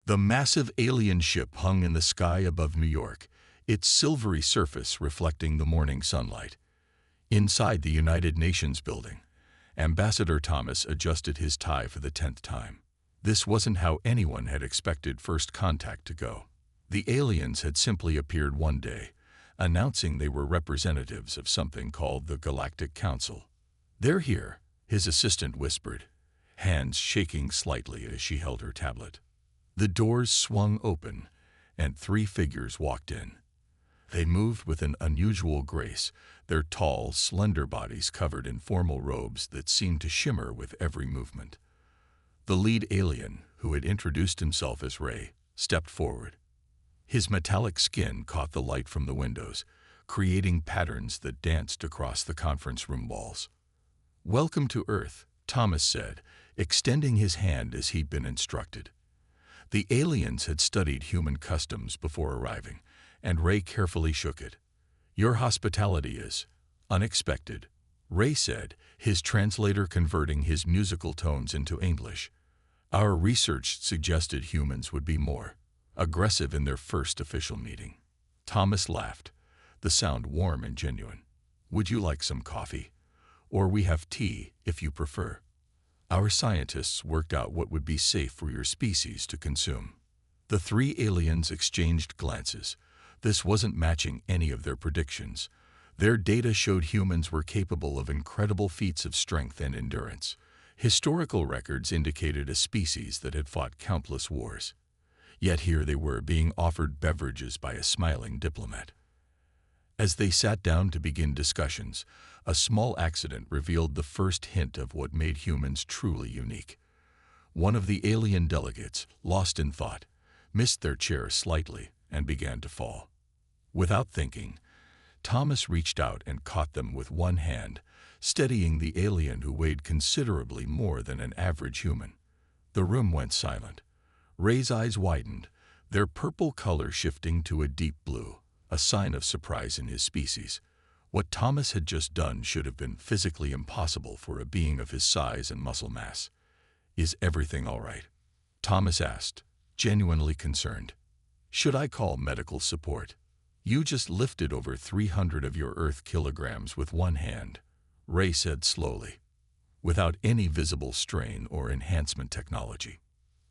The massive alien ship hung in the sky above New York, its silvery surface reflecting the morning sunlight. Inside the United Nations building, Ambassador Thomas adjusted his tie for the 10th time. This wasn't how anyone had expected first contact to go. The aliens had simply appeared one day, announcing they were representatives of something called the Galactic Council. "They're here," his assistant whispered, hands shaking slightly as she held her tablet. The doors swung open, and 3 figures walked in. They moved with an unusual grace, their tall, slender bodies covered in formal robes that seemed to shimmer with every movement. The lead alien, who had introduced himself as Ray, stepped forward. His metallic skin caught the light from the windows, creating patterns that danced across the conference room walls. "Welcome to Earth," Thomas said, extending his hand as he'd been instructed. The aliens had studied human customs before arriving, and Ray carefully shook it. "Your hospitality is unexpected," Ray said, his translator converting his musical tones into English. "Our research suggested humans would be more aggressive in their first official meeting." Thomas laughed, the sound warm and genuine. "Would you like some coffee? Or we have tea, if you prefer. Our scientists worked out what would be safe for your species to consume." The 3 aliens exchanged glances. This wasn't matching any of their predictions. Their data showed humans were capable of incredible feats of strength and endurance. Historical records indicated a species that had fought countless wars. Yet here they were being offered beverages by a smiling diplomat. As they sat down to begin discussions, a small accident revealed the first hint of what made humans truly unique. One of the alien delegates, lost in thought, missed their chair slightly and began to fall. Without thinking, Thomas reached out and caught them with one hand, steadying the alien who weighed considerably more than an average human. The room went silent. Ray's eyes widened, their purple color shifting to a deep blue, a sign of surprise in his species. What Thomas had just done should have been physically impossible for a being of his size and muscle mass. "Is everything all right?" Thomas asked, genuinely concerned. "Should I call medical support? You just lifted over 300 of your Earth kilograms with one hand," Ray said slowly, "without any visible strain or enhancement technology."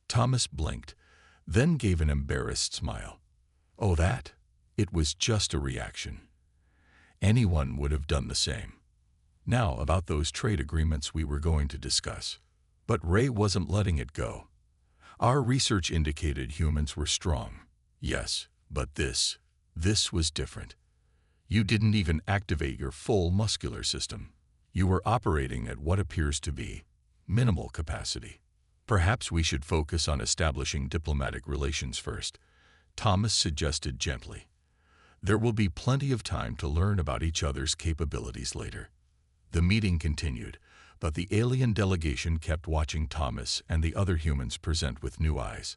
Thomas blinked, then gave an embarrassed smile. "Oh, that? It was just a reaction. Anyone would have done the same. Now about those trade agreements we were going to discuss." But Ray wasn't letting it go. "Our research indicated humans were strong. Yes, but this was different. You didn't even activate your full muscular system. You were operating at what appears to be minimal capacity. Perhaps we should focus on establishing diplomatic relations first," Thomas suggested gently. "There will be plenty of time to learn about each other's capabilities later." The meeting continued, but the alien delegation kept watching Thomas and the other humans present with new eyes.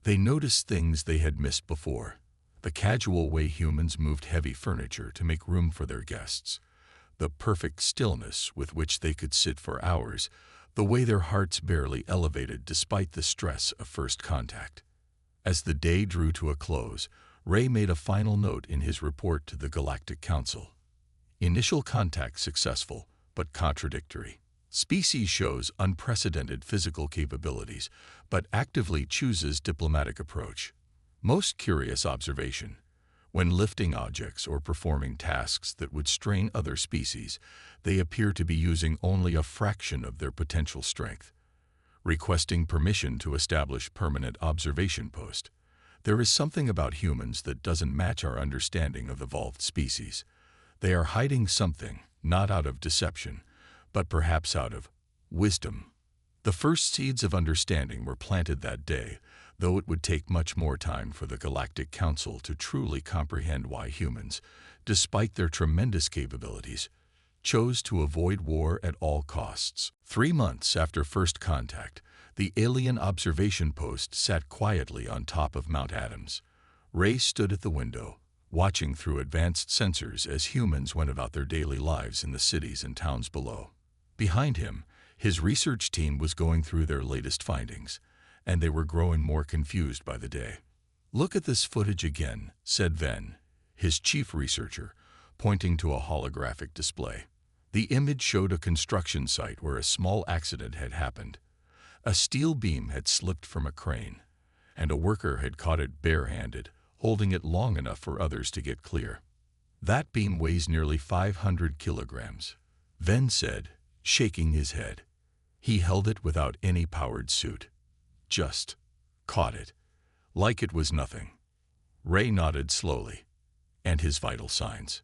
They noticed things they had missed before: the casual way humans moved heavy furniture to make room for their guests, the perfect stillness with which they could sit for hours, the way their hearts barely elevated despite the stress of first contact. As the day drew to a close, Ray made a final note in his report to the Galactic Council. "Initial contact successful, but contradictory. Species shows unprecedented physical capabilities, but actively chooses diplomatic approach. Most curious observation: when lifting objects or performing tasks that would strain other species, they appear to be using only a fraction of their potential strength. Requesting permission to establish permanent observation post. There is something about humans that doesn't match our understanding of evolved species. They are hiding something, not out of deception, but perhaps out of wisdom." The first seeds of understanding were planted that day, though it would take much more time for the Galactic Council to truly comprehend why humans, despite their tremendous capabilities, chose to avoid war at all costs. 3 months after first contact, the alien observation post sat quietly on top of Mount Adams. Ray stood at the window, watching through advanced sensors as humans went about their daily lives in the cities and towns below. Behind him, his research team was going through their latest findings, and they were growing more confused by the day. "Look at this footage again," said Venn, his chief researcher, pointing to a holographic display. The image showed a construction site where a small accident had happened. A steel beam had slipped from a crane, and a worker had caught it barehanded, holding it long enough for others to get clear. "That beam weighs nearly 500 kilograms, Venn said, shaking his head. He held it without any powered suit. Just caught it, like it was nothing. Ray nodded slowly. "And his vital signs?"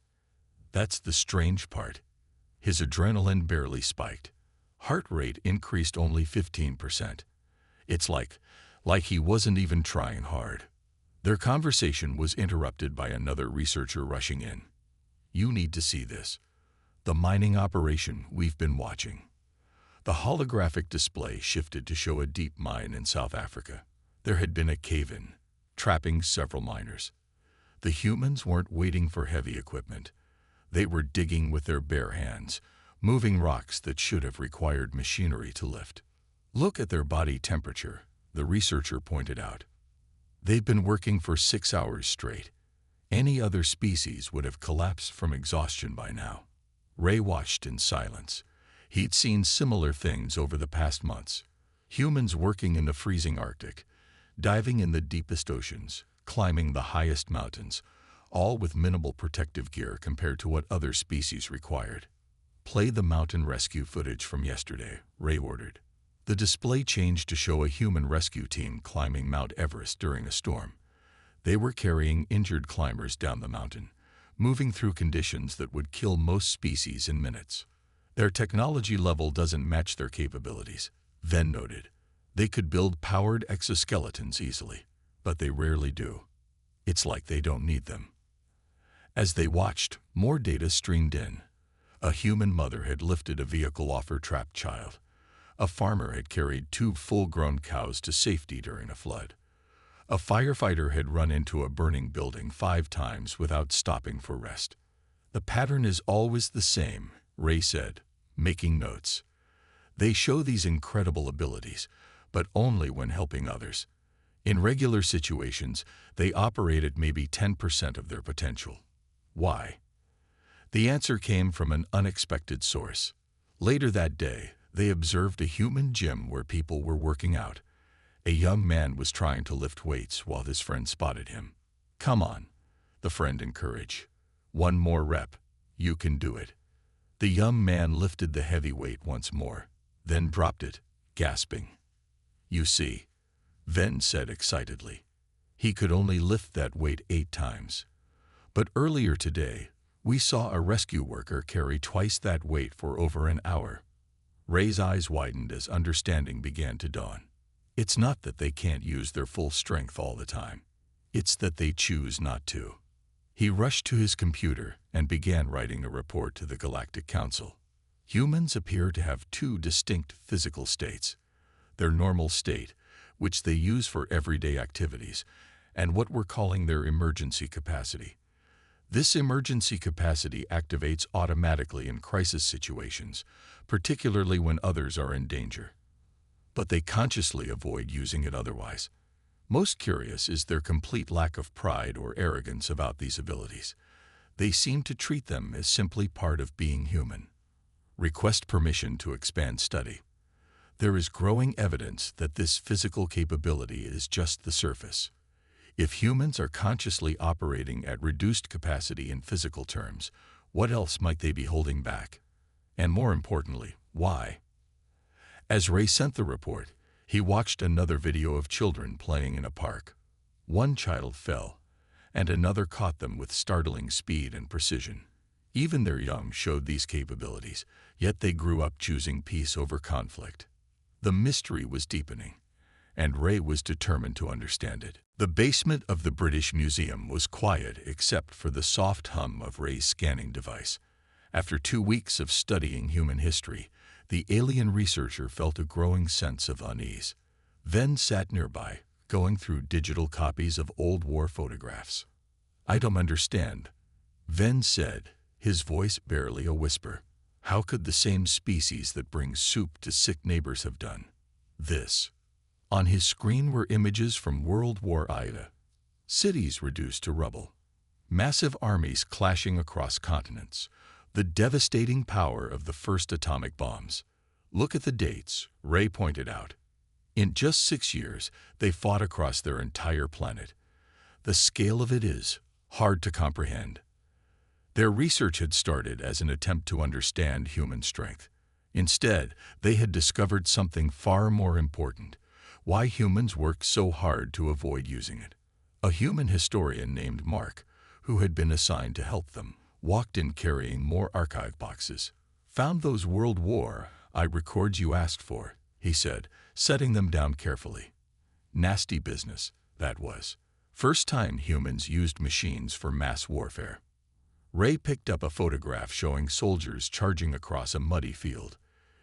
"That's the strange part. His adrenaline barely spiked. Heart rate increased only 15%. It's like he wasn't even trying hard." Their conversation was interrupted by another researcher rushing in. "You need to see this. The mining operation we've been watching." The holographic display shifted to show a deep mine in South Africa. There had been a cave-in, trapping several miners. The humans weren't waiting for heavy equipment. They were digging with their bare hands, moving rocks that should have required machinery to lift. "Look at their body temperature," the researcher pointed out. "They've been working for 6 hours straight. Any other species would have collapsed from exhaustion by now." Ray watched in silence. He'd seen similar things over the past months. Humans working in the freezing Arctic, diving in the deepest oceans, climbing the highest mountains, all with minimal protective gear compared to what other species required. "Play the mountain rescue footage from yesterday," Ray ordered. The display changed to show a human rescue team climbing Mount Everest during a storm. They were carrying injured climbers down the mountain, moving through conditions that would kill most species in minutes. "Their technology level doesn't match their capabilities," Venn noted. "They could build powered exoskeletons easily, but they rarely do. It's like they don't need them." As they watched, more data streamed in. A human mother had lifted a vehicle off her trapped child. A farmer had carried 2 full-grown cows to safety during a flood. A firefighter had run into a burning building 5 times without stopping for rest. "The pattern is always the same," Ray said, making notes. "They show these incredible abilities, but only when helping others. In regular situations, they operate at maybe 10% of their potential. Why?" The answer came from an unexpected source. Later that day, they observed a human gym where people were working out. A young man was trying to lift weights while his friend spotted him. "Come on," the friend encouraged. "One more rep. You can do it." The young man lifted the heavy weight once more, then dropped it, gasping. "You see," Venn said excitedly. "He could only lift that weight 8 times. But earlier today, we saw a rescue worker carry twice that weight for over an hour." Ray's eyes widened as understanding began to dawn. It's not that they can't use their full strength all the time. It's that they choose not to. He rushed to his computer and began writing a report to the Galactic Council. Humans appear to have 2 distinct physical states: their normal state, which they use for everyday activities, and what we're calling their emergency capacity. This emergency capacity activates automatically in crisis situations, particularly when others are in danger. But they consciously avoid using it otherwise. Most curious is their complete lack of pride or arrogance about these abilities. They seem to treat them as simply part of being human. Request permission to expand study. There is growing evidence that this physical capability is just the surface. If humans are consciously operating at reduced capacity in physical terms, what else might they be holding back? And more importantly, why? As Ray sent the report, he watched another video of children playing in a park. One child fell, and another caught them with startling speed and precision. Even their young showed these capabilities, yet they grew up choosing peace over conflict. The mystery was deepening, and Ray was determined to understand it. The basement of the British Museum was quiet except for the soft hum of Ray's scanning device. After 2 weeks of studying human history, the alien researcher felt a growing sense of unease. Venn sat nearby, going through digital copies of old war photographs. "I don't understand," Venn said, his voice barely a whisper. "How could the same species that brings soup to sick neighbors have done this? On his screen were images from World War I, cities reduced to rubble, massive armies clashing across continents, the devastating power of the first atomic bombs. Look at the dates, Ray pointed out. In just 6 years, they fought across their entire planet. The scale of it is hard to comprehend. Their research had started as an attempt to understand human strength. Instead, they had discovered something far more important: why humans work so hard to avoid using it. A human historian named Mark, who had been assigned to help them, walked in carrying more archive boxes. "Found those World War I records you asked for," he said, setting them down carefully. Nasty business, that was. First time humans used machines for mass warfare. Ray picked up a photograph showing soldiers charging across a muddy field.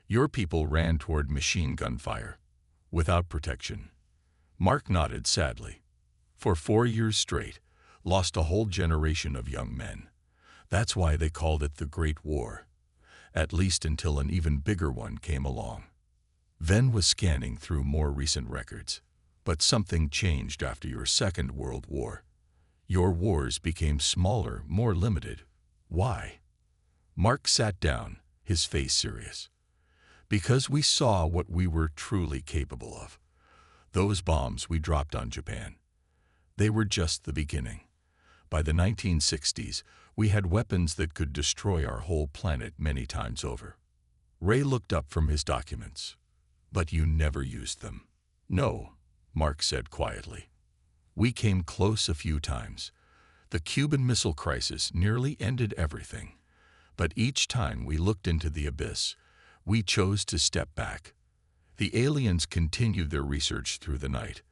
Your people ran toward machine gun fire, without protection. Mark nodded sadly. For 4 years straight, lost a whole generation of young men. That's why they called it the Great War, at least until an even bigger one came along. Ven was scanning through more recent records. But something changed after your Second World War. Your wars became smaller, more limited. Why? Mark sat down, his face serious. Because we saw what we were truly capable of. Those bombs we dropped on Japan. They were just the beginning. By the 1960s, we had weapons that could destroy our whole planet many times over. Ray looked up from his documents. But you never used them. No, Mark said quietly. We came close a few times. The Cuban Missile Crisis nearly ended everything. But each time we looked into the abyss, we chose to step back. The aliens continued their research through the night.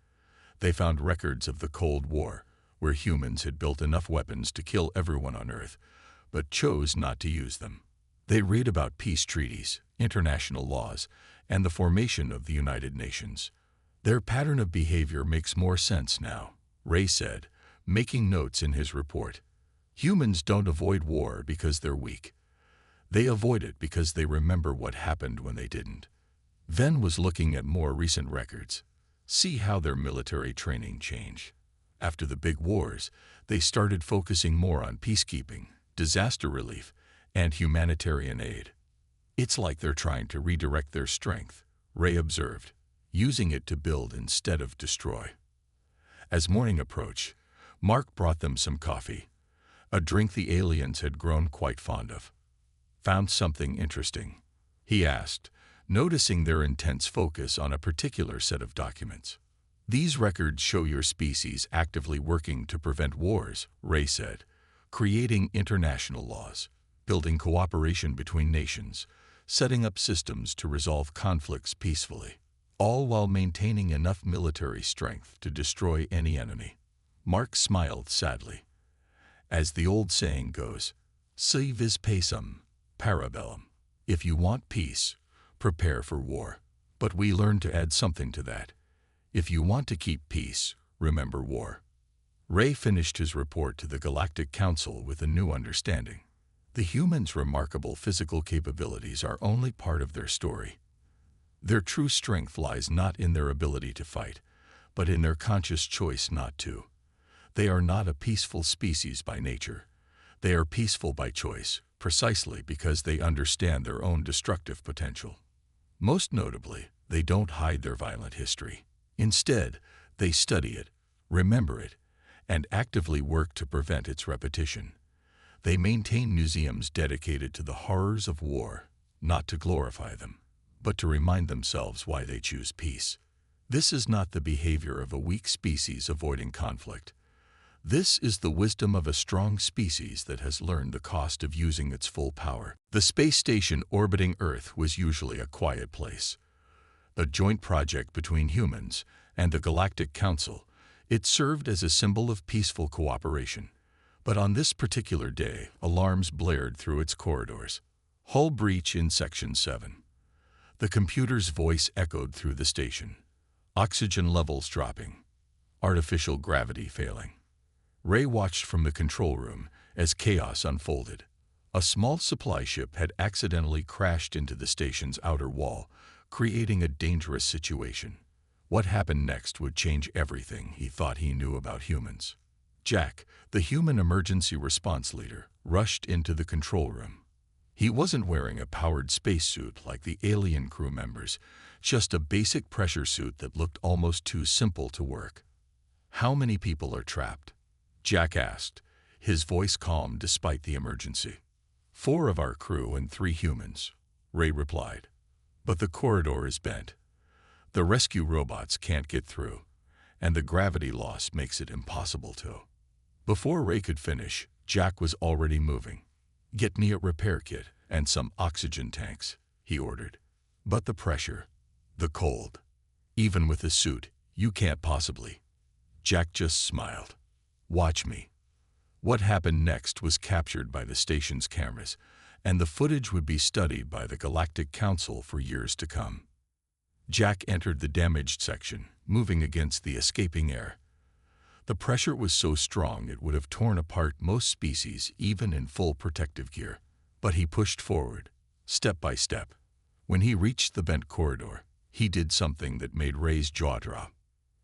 They found records of the Cold War, where humans had built enough weapons to kill everyone on Earth, but chose not to use them. They read about peace treaties, international laws, and the formation of the United Nations. Their pattern of behavior makes more sense now, Ray said, making notes in his report. Humans don't avoid war because they're weak. They avoid it because they remember what happened when they didn't. Ven was looking at more recent records. See how their military training changed. After the big wars, they started focusing more on peacekeeping, disaster relief, and humanitarian aid. It's like they're trying to redirect their strength, Ray observed, using it to build instead of destroy. As morning approached, Mark brought them some coffee, a drink the aliens had grown quite fond of. Found something interesting? He asked, noticing their intense focus on a particular set of documents. These records show your species actively working to prevent wars, Ray said, creating international laws, building cooperation between nations, setting up systems to resolve conflicts peacefully, all while maintaining enough military strength to destroy any enemy. Mark smiled sadly. As the old saying goes, si vis pacem, para bellum. If you want peace, prepare for war. But we learned to add something to that. If you want to keep peace, remember war. Ray finished his report to the Galactic Council with a new understanding. The humans' remarkable physical capabilities are only part of their story. Their true strength lies not in their ability to fight, but in their conscious choice not to. They are not a peaceful species by nature. They are peaceful by choice, precisely because they understand their own destructive potential. Most notably, they don't hide their violent history. Instead, they study it, remember it, and actively work to prevent its repetition. They maintain museums dedicated to the horrors of war, not to glorify them, but to remind themselves why they choose peace. This is not the behavior of a weak species avoiding conflict. This is the wisdom of a strong species that has learned the cost of using its full power. The space station orbiting Earth was usually a quiet place. A joint project between humans and the Galactic Council, it served as a symbol of peaceful cooperation. But on this particular day, alarms blared through its corridors. Hull breach in Section 7. The computer's voice echoed through the station. Oxygen levels dropping. Artificial gravity failing. Ray watched from the control room as chaos unfolded. A small supply ship had accidentally crashed into the station's outer wall, creating a dangerous situation. What happened next would change everything he thought he knew about humans. Jack, the human emergency response leader, rushed into the control room. He wasn't wearing a powered spacesuit like the alien crew members, just a basic pressure suit that looked almost too simple to work. "How many people are trapped?" Jack asked, his voice calm despite the emergency. "4 of our crew and 3 humans," Ray replied. "But the corridor is bent. The rescue robots can't get through, and the gravity loss makes it impossible to." Before Ray could finish, Jack was already moving. "Get me a repair kit and some oxygen tanks," he ordered. "But the pressure, the cold, even with the suit, you can't possibly." Jack just smiled. "Watch me." What happened next was captured by the station's cameras, and the footage would be studied by the Galactic Council for years to come. Jack entered the damaged section, moving against the escaping air. The pressure was so strong it would have torn apart most species even in full protective gear. But he pushed forward, step by step. When he reached the bent corridor, he did something that made Ray's jaw drop.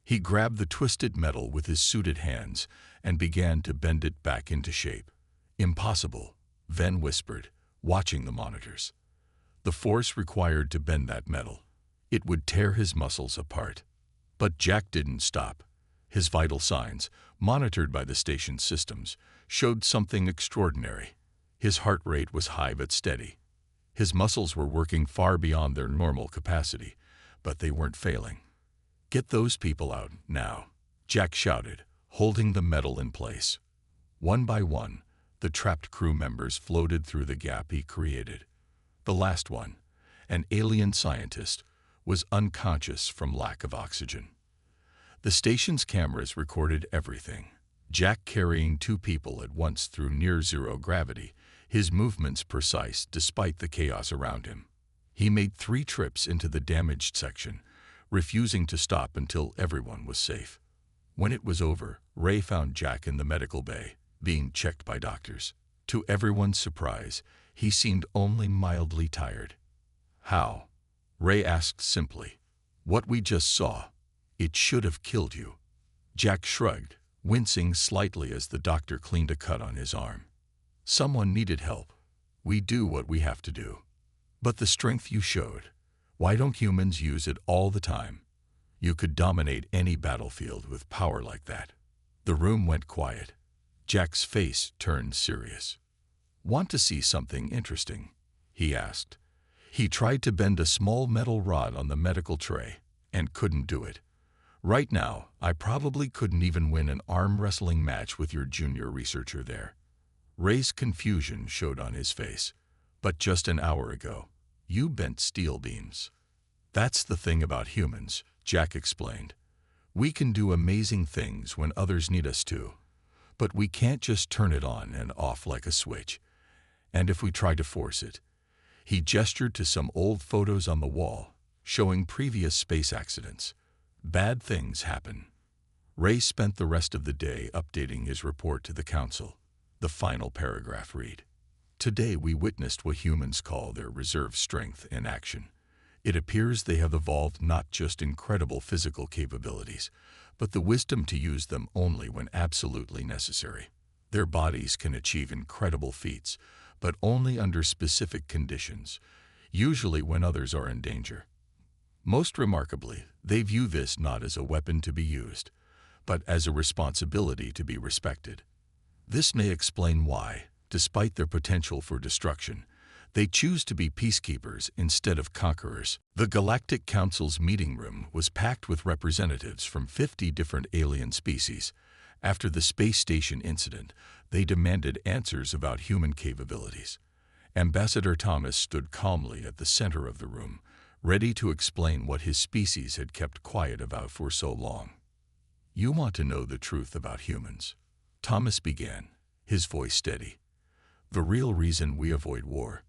He grabbed the twisted metal with his suited hands and began to bend it back into shape. "Impossible," Ven whispered, watching the monitors. The force required to bend that metal, it would tear his muscles apart. But Jack didn't stop. His vital signs, monitored by the station's systems, showed something extraordinary. His heart rate was high but steady. His muscles were working far beyond their normal capacity, but they weren't failing. "Get those people out, now," Jack shouted, holding the metal in place. One by one, the trapped crew members floated through the gap he created. The last one, an alien scientist, was unconscious from lack of oxygen. The station's cameras recorded everything. Jack carrying 2 people at once through near-zero gravity, his movements precise despite the chaos around him. He made 3 trips into the damaged section, refusing to stop until everyone was safe. When it was over, Ray found Jack in the medical bay, being checked by doctors. To everyone's surprise, he seemed only mildly tired. "How?" Ray asked simply. "What we just saw. It should have killed you." Jack shrugged, wincing slightly as the doctor cleaned a cut on his arm. "Someone needed help. We do what we have to do. But the strength you showed, why don't humans use it all the time? You could dominate any battlefield with power like that." The room went quiet. Jack's face turned serious. "Want to see something interesting?" he asked. He tried to bend a small metal rod on the medical tray and couldn't do it. "Right now, I probably couldn't even win an arm wrestling match with your junior researcher there." Ray's confusion showed on his face. "But just an hour ago, you bent steel beams." "That's the thing about humans," Jack explained. "We can do amazing things when others need us to, but we can't just turn it on and off like a switch. And if we try to force it..." He gestured to some old photos on the wall, showing previous space accidents. "Bad things happen." Ray spent the rest of the day updating his report to the council. The final paragraph read, "Today we witnessed what humans call their reserve strength in action. It appears they have evolved not just incredible physical capabilities, but the wisdom to use them only when absolutely necessary. Their bodies can achieve incredible feats, but only under specific conditions, usually when others are in danger. Most remarkably, they view this not as a weapon to be used, but as a responsibility to be respected. This may explain why, despite their potential for destruction, they choose to be peacekeepers instead of conquerors." The Galactic Council's meeting room was packed with representatives from 50 different alien species. After the space station incident, they demanded answers about human capabilities. Ambassador Thomas stood calmly at the center of the room, ready to explain what his species had kept quiet about for so long. "You want to know the truth about humans," Thomas began, his voice steady. "The real reason we avoid war.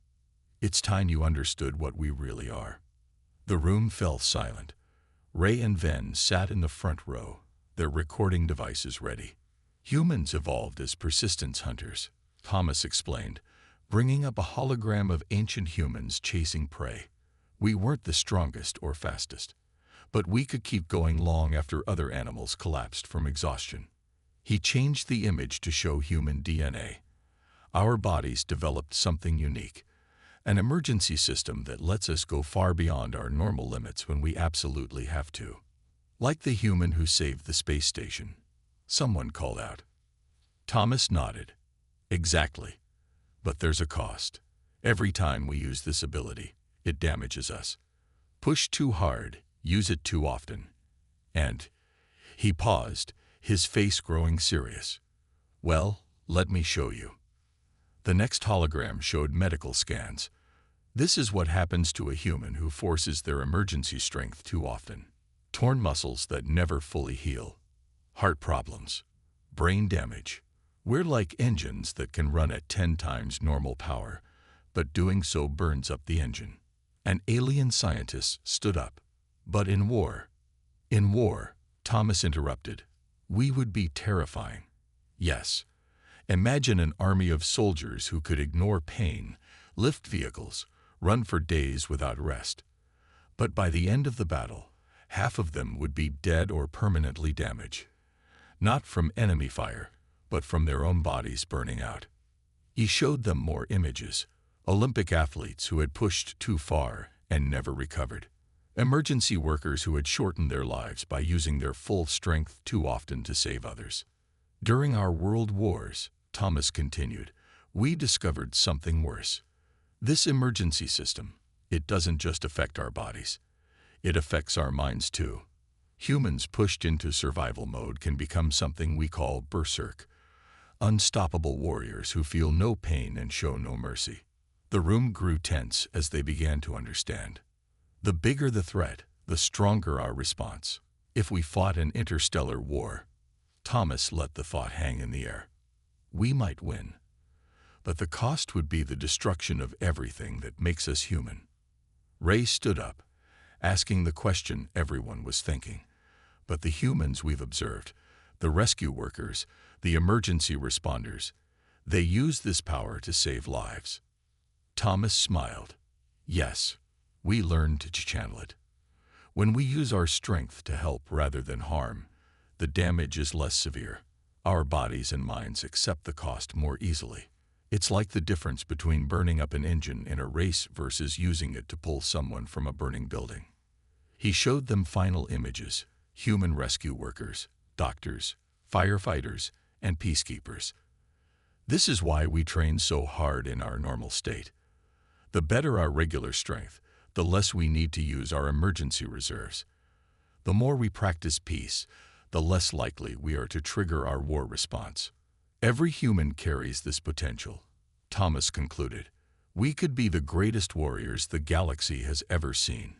It's time you understood what we really are." The room fell silent. Ray and Ven sat in the front row, their recording devices ready. "Humans evolved as persistence hunters," Thomas explained, bringing up a hologram of ancient humans chasing prey. "We weren't the strongest or fastest, But we could keep going long after other animals collapsed from exhaustion. He changed the image to show human DNA. Our bodies developed something unique, an emergency system that lets us go far beyond our normal limits when we absolutely have to. Like the human who saved the space station. Someone called out. Thomas nodded. Exactly. But there's a cost. Every time we use this ability, it damages us. Push too hard, use it too often. And he paused, his face growing serious. Well, let me show you. The next hologram showed medical scans. This is what happens to a human who forces their emergency strength too often. Torn muscles that never fully heal. Heart problems. Brain damage. We're like engines that can run at 10 times normal power, but doing so burns up the engine. An alien scientist stood up. But in war, Thomas interrupted, we would be terrifying. Yes. Imagine an army of soldiers who could ignore pain, lift vehicles, run for days without rest. But by the end of the battle, half of them would be dead or permanently damaged. Not from enemy fire, but from their own bodies burning out. He showed them more images. Olympic athletes who had pushed too far and never recovered. Emergency workers who had shortened their lives by using their full strength too often to save others. During our world wars, Thomas continued, we discovered something worse. This emergency system, it doesn't just affect our bodies. It affects our minds too. Humans pushed into survival mode can become something we call berserk. Unstoppable warriors who feel no pain and show no mercy. The room grew tense as they began to understand. The bigger the threat, the stronger our response. If we fought an interstellar war, Thomas let the thought hang in the air. We might win, but the cost would be the destruction of everything that makes us human. Ray stood up, asking the question everyone was thinking. But the humans we've observed, the rescue workers, the emergency responders, they use this power to save lives. Thomas smiled. Yes, we learned to channel it. When we use our strength to help rather than harm, the damage is less severe. Our bodies and minds accept the cost more easily. It's like the difference between burning up an engine in a race versus using it to pull someone from a burning building. He showed them final images, human rescue workers, doctors, firefighters, and peacekeepers. This is why we train so hard in our normal state. The better our regular strength, the less we need to use our emergency reserves. The more we practice peace, the less likely we are to trigger our war response. Every human carries this potential, Thomas concluded. We could be the greatest warriors the galaxy has ever seen.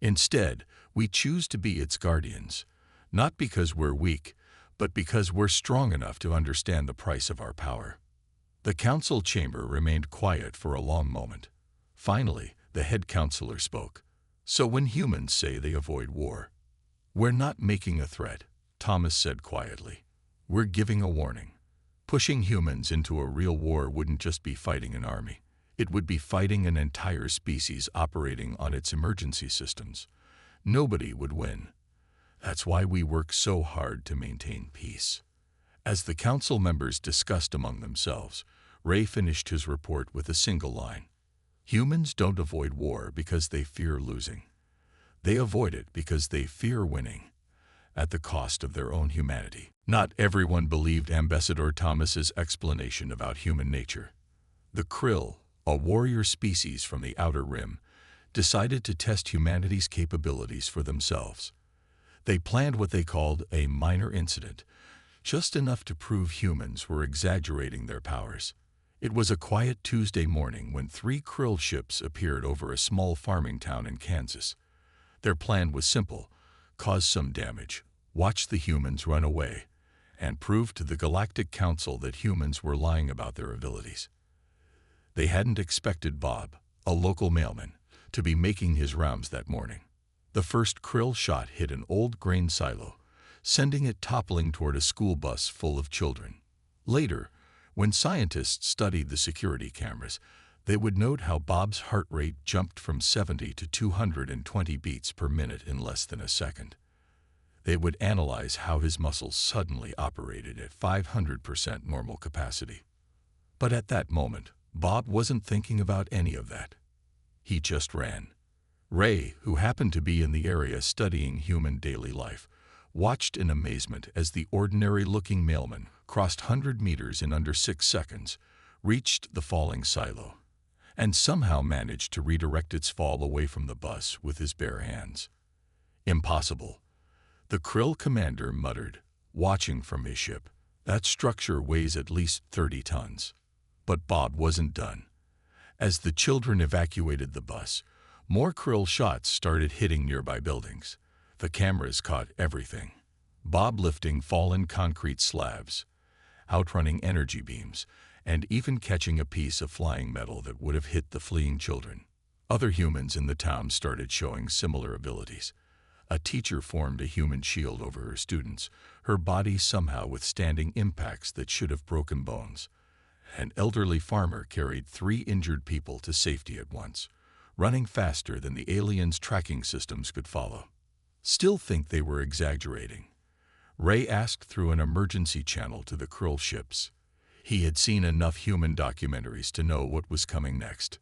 Instead, we choose to be its guardians, not because we're weak, but because we're strong enough to understand the price of our power. The council chamber remained quiet for a long moment. Finally, the head counselor spoke. So when humans say they avoid war, we're not making a threat, Thomas said quietly. We're giving a warning. Pushing humans into a real war wouldn't just be fighting an army. It would be fighting an entire species operating on its emergency systems. Nobody would win. That's why we work so hard to maintain peace. As the council members discussed among themselves, Ray finished his report with a single line. Humans don't avoid war because they fear losing. They avoid it because they fear winning, at the cost of their own humanity. Not everyone believed Ambassador Thomas's explanation about human nature. The Krill, a warrior species from the Outer Rim, decided to test humanity's capabilities for themselves. They planned what they called a minor incident, just enough to prove humans were exaggerating their powers. It was a quiet Tuesday morning when 3 krill ships appeared over a small farming town in Kansas. Their plan was simple: cause some damage, watch the humans run away, and prove to the Galactic Council that humans were lying about their abilities. They hadn't expected Bob, a local mailman, to be making his rounds that morning. The first krill shot hit an old grain silo, sending it toppling toward a school bus full of children. Later, when scientists studied the security cameras, They would note how Bob's heart rate jumped from 70 to 220 beats per minute in less than a second. They would analyze how his muscles suddenly operated at 500% normal capacity. But at that moment, Bob wasn't thinking about any of that. He just ran. Ray, who happened to be in the area studying human daily life, watched in amazement as the ordinary-looking mailman crossed 100 meters in under 6 seconds, reached the falling silo, and somehow managed to redirect its fall away from the bus with his bare hands. Impossible. The Krill commander muttered, watching from his ship. That structure weighs at least 30 tons. But Bob wasn't done. As the children evacuated the bus, more Krill shots started hitting nearby buildings. The cameras caught everything. Bob lifting fallen concrete slabs, outrunning energy beams, and even catching a piece of flying metal that would have hit the fleeing children. Other humans in the town started showing similar abilities. A teacher formed a human shield over her students, her body somehow withstanding impacts that should have broken bones. An elderly farmer carried 3 injured people to safety at once, running faster than the aliens' tracking systems could follow. Still think they were exaggerating. Ray asked through an emergency channel to the Krill ships. He had seen enough human documentaries to know what was coming next.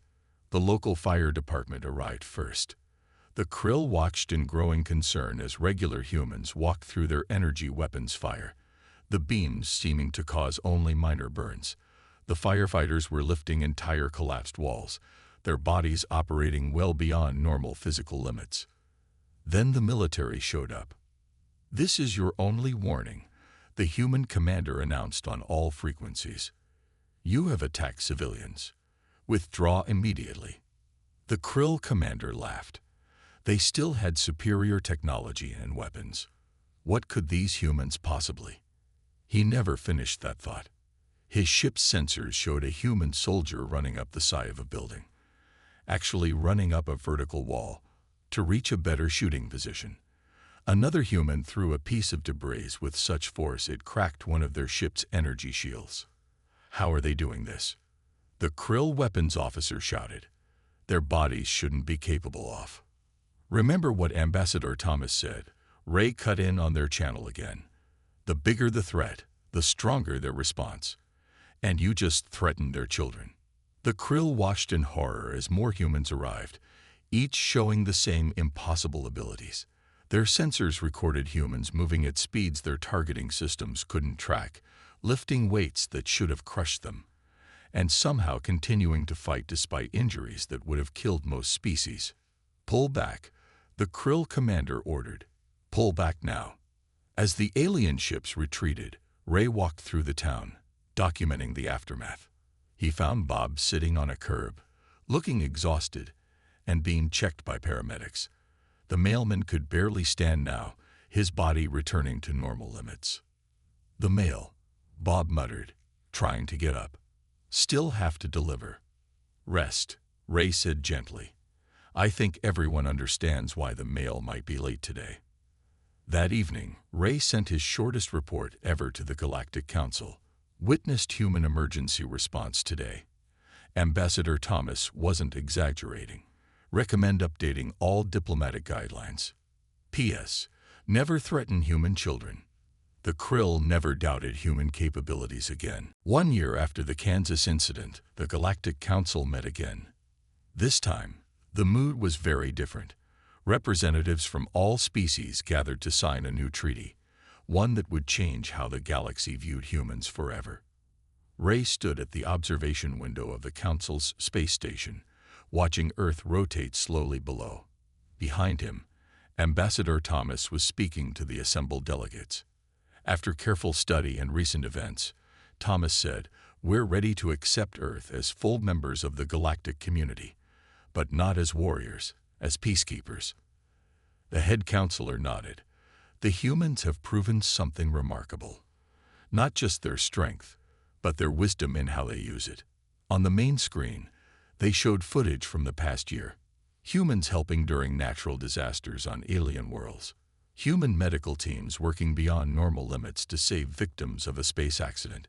The local fire department arrived first. The Krill watched in growing concern as regular humans walked through their energy weapons fire, the beams seeming to cause only minor burns. The firefighters were lifting entire collapsed walls, their bodies operating well beyond normal physical limits. Then the military showed up. "This is your only warning," the human commander announced on all frequencies. "You have attacked civilians. Withdraw immediately." The Krill commander laughed. They still had superior technology and weapons. What could these humans possibly? He never finished that thought. His ship's sensors showed a human soldier running up the side of a building, actually running up a vertical wall to reach a better shooting position. Another human threw a piece of debris with such force it cracked one of their ship's energy shields. How are they doing this? The Krill weapons officer shouted. Their bodies shouldn't be capable of. Remember what Ambassador Thomas said. Ray cut in on their channel again. The bigger the threat, the stronger their response. And you just threatened their children. The Krill watched in horror as more humans arrived, each showing the same impossible abilities. Their sensors recorded humans moving at speeds their targeting systems couldn't track, lifting weights that should have crushed them, and somehow continuing to fight despite injuries that would have killed most species. "Pull back," the Krill commander ordered. "Pull back now." As the alien ships retreated, Ray walked through the town, documenting the aftermath. He found Bob sitting on a curb, looking exhausted, and being checked by paramedics. The mailman could barely stand now, his body returning to normal limits. "The mail," Bob muttered, trying to get up. "Still have to deliver." "Rest," Ray said gently. "I think everyone understands why the mail might be late today." That evening, Ray sent his shortest report ever to the Galactic Council. "Witnessed human emergency response today." Ambassador Thomas wasn't exaggerating. "Recommend updating all diplomatic guidelines. P.S. Never threaten human children." The Krill never doubted human capabilities again. 1 year after the Kansas incident, the Galactic Council met again. This time, the mood was very different. Representatives from all species gathered to sign a new treaty, one that would change how the galaxy viewed humans forever. Ray stood at the observation window of the Council's space station, watching Earth rotate slowly below. Behind him, Ambassador Thomas was speaking to the assembled delegates. After careful study and recent events, Thomas said, "We're ready to accept Earth as full members of the galactic community, but not as warriors, as peacekeepers." The head counselor nodded. "The humans have proven something remarkable. Not just their strength, but their wisdom in how they use it." On the main screen, they showed footage from the past year. Humans helping during natural disasters on alien worlds. Human medical teams working beyond normal limits to save victims of a space accident.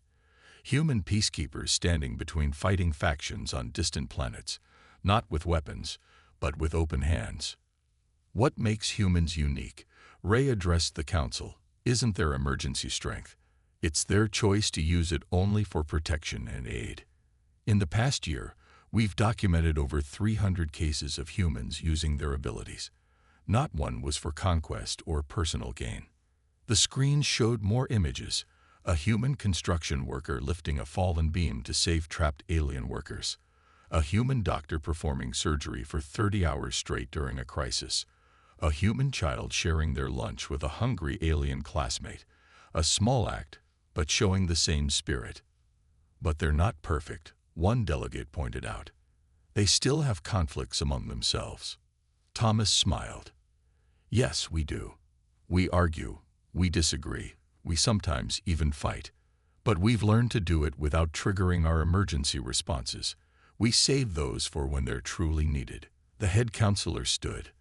Human peacekeepers standing between fighting factions on distant planets, not with weapons, but with open hands. What makes humans unique? Ray addressed the council. Isn't their emergency strength? It's their choice to use it only for protection and aid. In the past year, we've documented over 300 cases of humans using their abilities. Not one was for conquest or personal gain. The screens showed more images. A human construction worker lifting a fallen beam to save trapped alien workers. A human doctor performing surgery for 30 hours straight during a crisis. A human child sharing their lunch with a hungry alien classmate. A small act, but showing the same spirit. But they're not perfect, one delegate pointed out. They still have conflicts among themselves. Thomas smiled. Yes, we do. We argue, we disagree, we sometimes even fight. But we've learned to do it without triggering our emergency responses. We save those for when they're truly needed. The head counselor stood.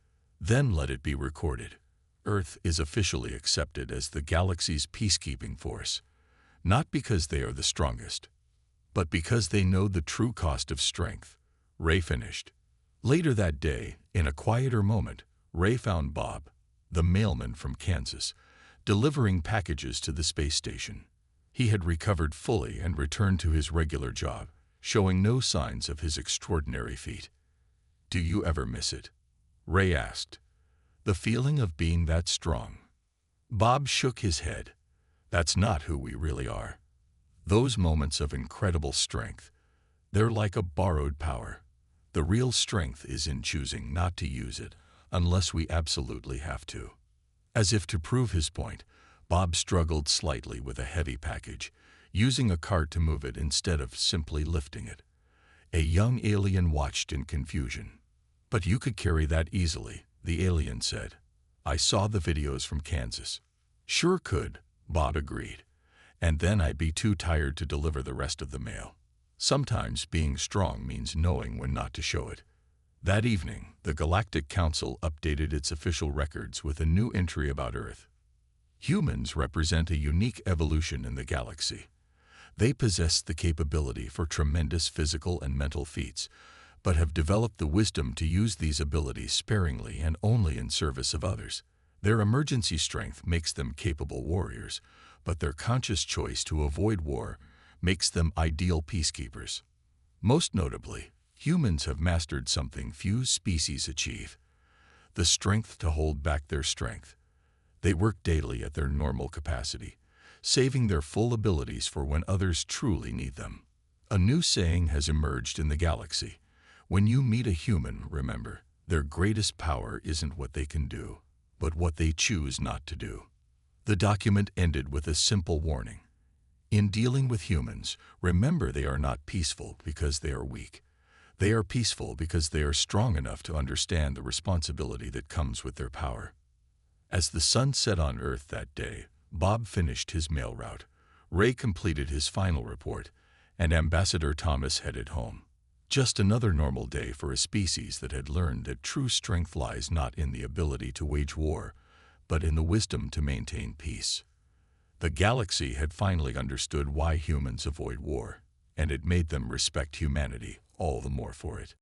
Then let it be recorded. Earth is officially accepted as the galaxy's peacekeeping force. Not because they are the strongest, but because they know the true cost of strength. Ray finished. Later that day, in a quieter moment, Ray found Bob, the mailman from Kansas, delivering packages to the space station. He had recovered fully and returned to his regular job, showing no signs of his extraordinary feat. Do you ever miss it? Ray asked. The feeling of being that strong. Bob shook his head. That's not who we really are. Those moments of incredible strength, they're like a borrowed power. The real strength is in choosing not to use it unless we absolutely have to. As if to prove his point, Bob struggled slightly with a heavy package, using a cart to move it instead of simply lifting it. A young alien watched in confusion. But you could carry that easily, the alien said. I saw the videos from Kansas. Sure could, Bob agreed. And then I'd be too tired to deliver the rest of the mail. Sometimes being strong means knowing when not to show it. That evening, the Galactic Council updated its official records with a new entry about Earth. Humans represent a unique evolution in the galaxy. They possess the capability for tremendous physical and mental feats, but have developed the wisdom to use these abilities sparingly and only in service of others. Their emergency strength makes them capable warriors, but their conscious choice to avoid war makes them ideal peacekeepers. Most notably, humans have mastered something few species achieve: the strength to hold back their strength. They work daily at their normal capacity, saving their full abilities for when others truly need them. A new saying has emerged in the galaxy. When you meet a human, remember, their greatest power isn't what they can do, but what they choose not to do. The document ended with a simple warning. In dealing with humans, remember they are not peaceful because they are weak. They are peaceful because they are strong enough to understand the responsibility that comes with their power. As the sun set on Earth that day, Bob finished his mail route. Ray completed his final report, and Ambassador Thomas headed home. Just another normal day for a species that had learned that true strength lies not in the ability to wage war, but in the wisdom to maintain peace. The galaxy had finally understood why humans avoid war, and it made them respect humanity all the more for it.